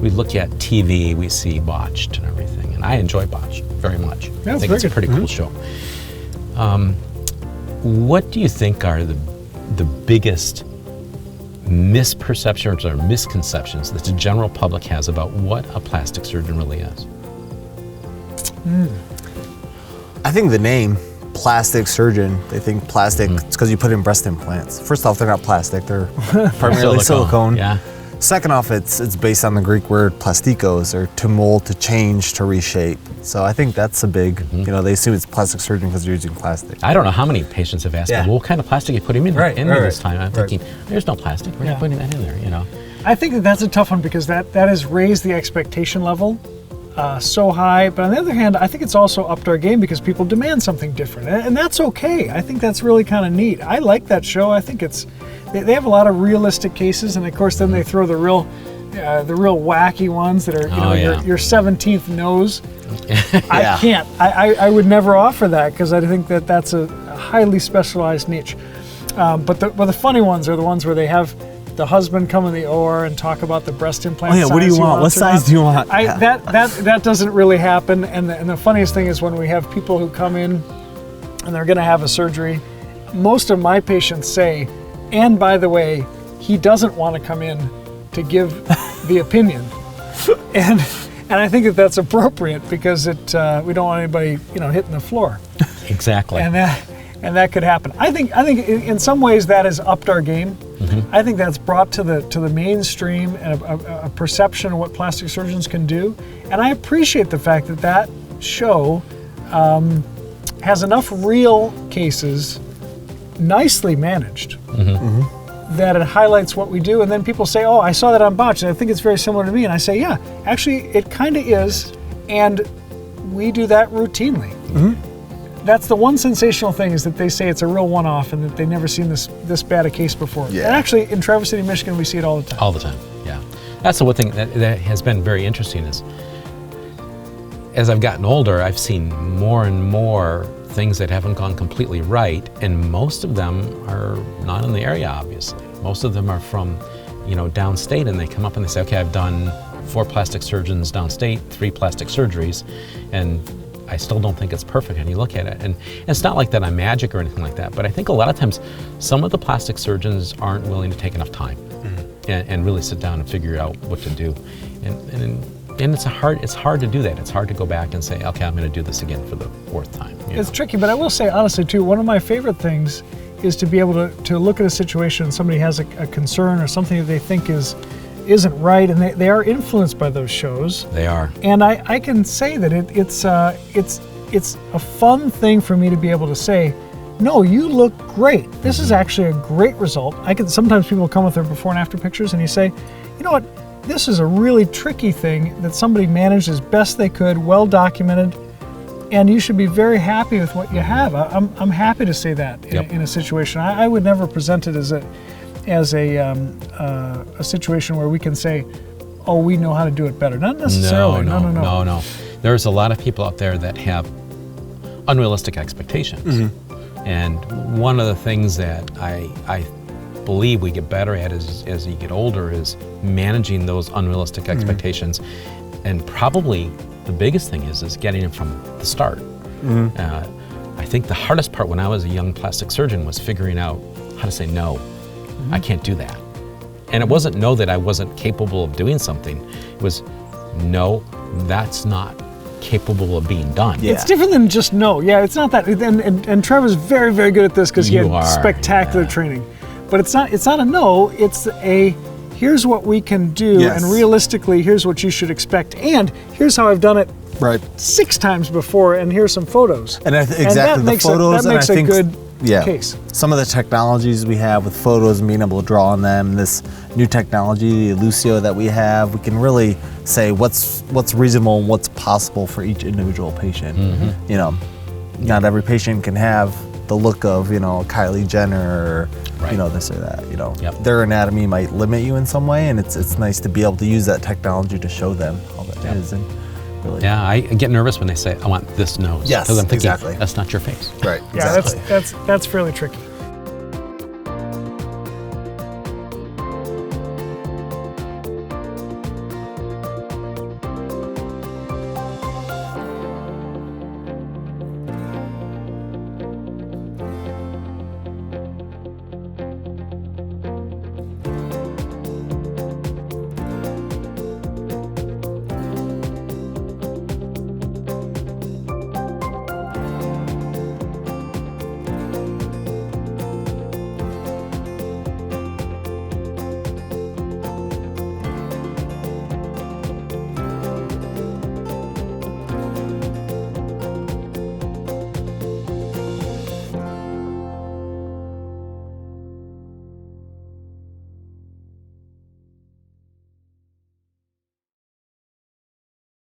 we look at TV, we see Botched and everything, and I enjoy Botched very much. Yeah, I think it's a pretty cool show. What do you think are the biggest misperceptions or misconceptions that the general public has about what a plastic surgeon really is? I think the name, plastic surgeon, they think plastic, it's because you put in breast implants. First off, they're not plastic, they're primarily silicone. Yeah. Second off, it's based on the Greek word plastikos, or to mold, to change, to reshape. So I think that's a big, they assume it's plastic surgeon because you're using plastic. I don't know how many patients have asked me, well, what kind of plastic are you putting in there this time? I'm thinking, there's no plastic, we're not putting that in there, I think that's a tough one because that has raised the expectation level so high. But on the other hand, I think it's also upped our game because people demand something different. And that's okay. I think that's really kind of neat. I like that show. I think they have a lot of realistic cases. And of course, then they throw the real wacky ones that are, your 17th nose. I can't. I would never offer that because I think that's a highly specialized niche. But the funny ones are the ones where they have the husband come in the OR and talk about the breast implant size. What do you want? What size do you want? That doesn't really happen. And the funniest thing is when we have people who come in and they're going to have a surgery, most of my patients say, and by the way, he doesn't want to come in to give the opinion. And I think that's appropriate because we don't want anybody hitting the floor. Exactly. And that could happen. I think in some ways that has upped our game. I think that's brought to the mainstream a perception of what plastic surgeons can do. And I appreciate the fact that show has enough real cases nicely managed that it highlights what we do. And then people say, oh, I saw that on Botched, and I think it's very similar to me. And I say, yeah, actually it kind of is. And we do that routinely. That's the one sensational thing is that they say it's a real one-off and that they've never seen this bad a case before. Yeah. And actually, in Traverse City, Michigan, we see it all the time. All the time, yeah. That's the one thing that has been very interesting is, as I've gotten older, I've seen more and more things that haven't gone completely right, and most of them are not in the area, obviously. Most of them are from, downstate, and they come up and they say, okay, I've done 4 plastic surgeons downstate, 3 plastic surgeries, and I still don't think it's perfect. And you look at it, and it's not like that I'm magic or anything like that, but I think a lot of times some of the plastic surgeons aren't willing to take enough time and really sit down and figure out what to do. And it's hard to do that. It's hard to go back and say, okay, I'm going to do this again for the 4th time. It's tricky, but I will say honestly too, one of my favorite things is to be able to look at a situation and somebody has a concern or something that they think isn't right, and they are influenced by those shows. They are. And I can say that it's a fun thing for me to be able to say, no, you look great. This is actually a great result. Sometimes people come with their before and after pictures and you say, you know what, this is a really tricky thing that somebody managed as best they could, well documented, and you should be very happy with what you have. I'm happy to say that in a situation. I would never present it as a situation where we can say, oh, we know how to do it better. Not necessarily. No. There's a lot of people out there that have unrealistic expectations. And one of the things that I believe we get better at as you get older is managing those unrealistic expectations. And probably the biggest thing is getting it from the start. I think the hardest part when I was a young plastic surgeon was figuring out how to say no. I can't do that. And it wasn't no that I wasn't capable of doing something. It was no, that's not capable of being done. Yeah. It's different than just no. Yeah, it's not that. And Trevor's very, very good at this because he had spectacular training. But it's not a no, it's a here's what we can do, and realistically, here's what you should expect. And here's how I've done it 6 times before, and here's some photos. And that makes a good case. Some of the technologies we have with photos and being able to draw on them, this new technology, the Lucio that we have, we can really say what's reasonable and what's possible for each individual patient. Not every patient can have the look of, Kylie Jenner or, this or that, Their anatomy might limit you in some way, and it's nice to be able to use that technology to show them how that is. And really, I get nervous when they say, I want this nose. Yes, because I'm thinking, exactly. That's not your face. Right. Yeah, exactly. that's fairly tricky.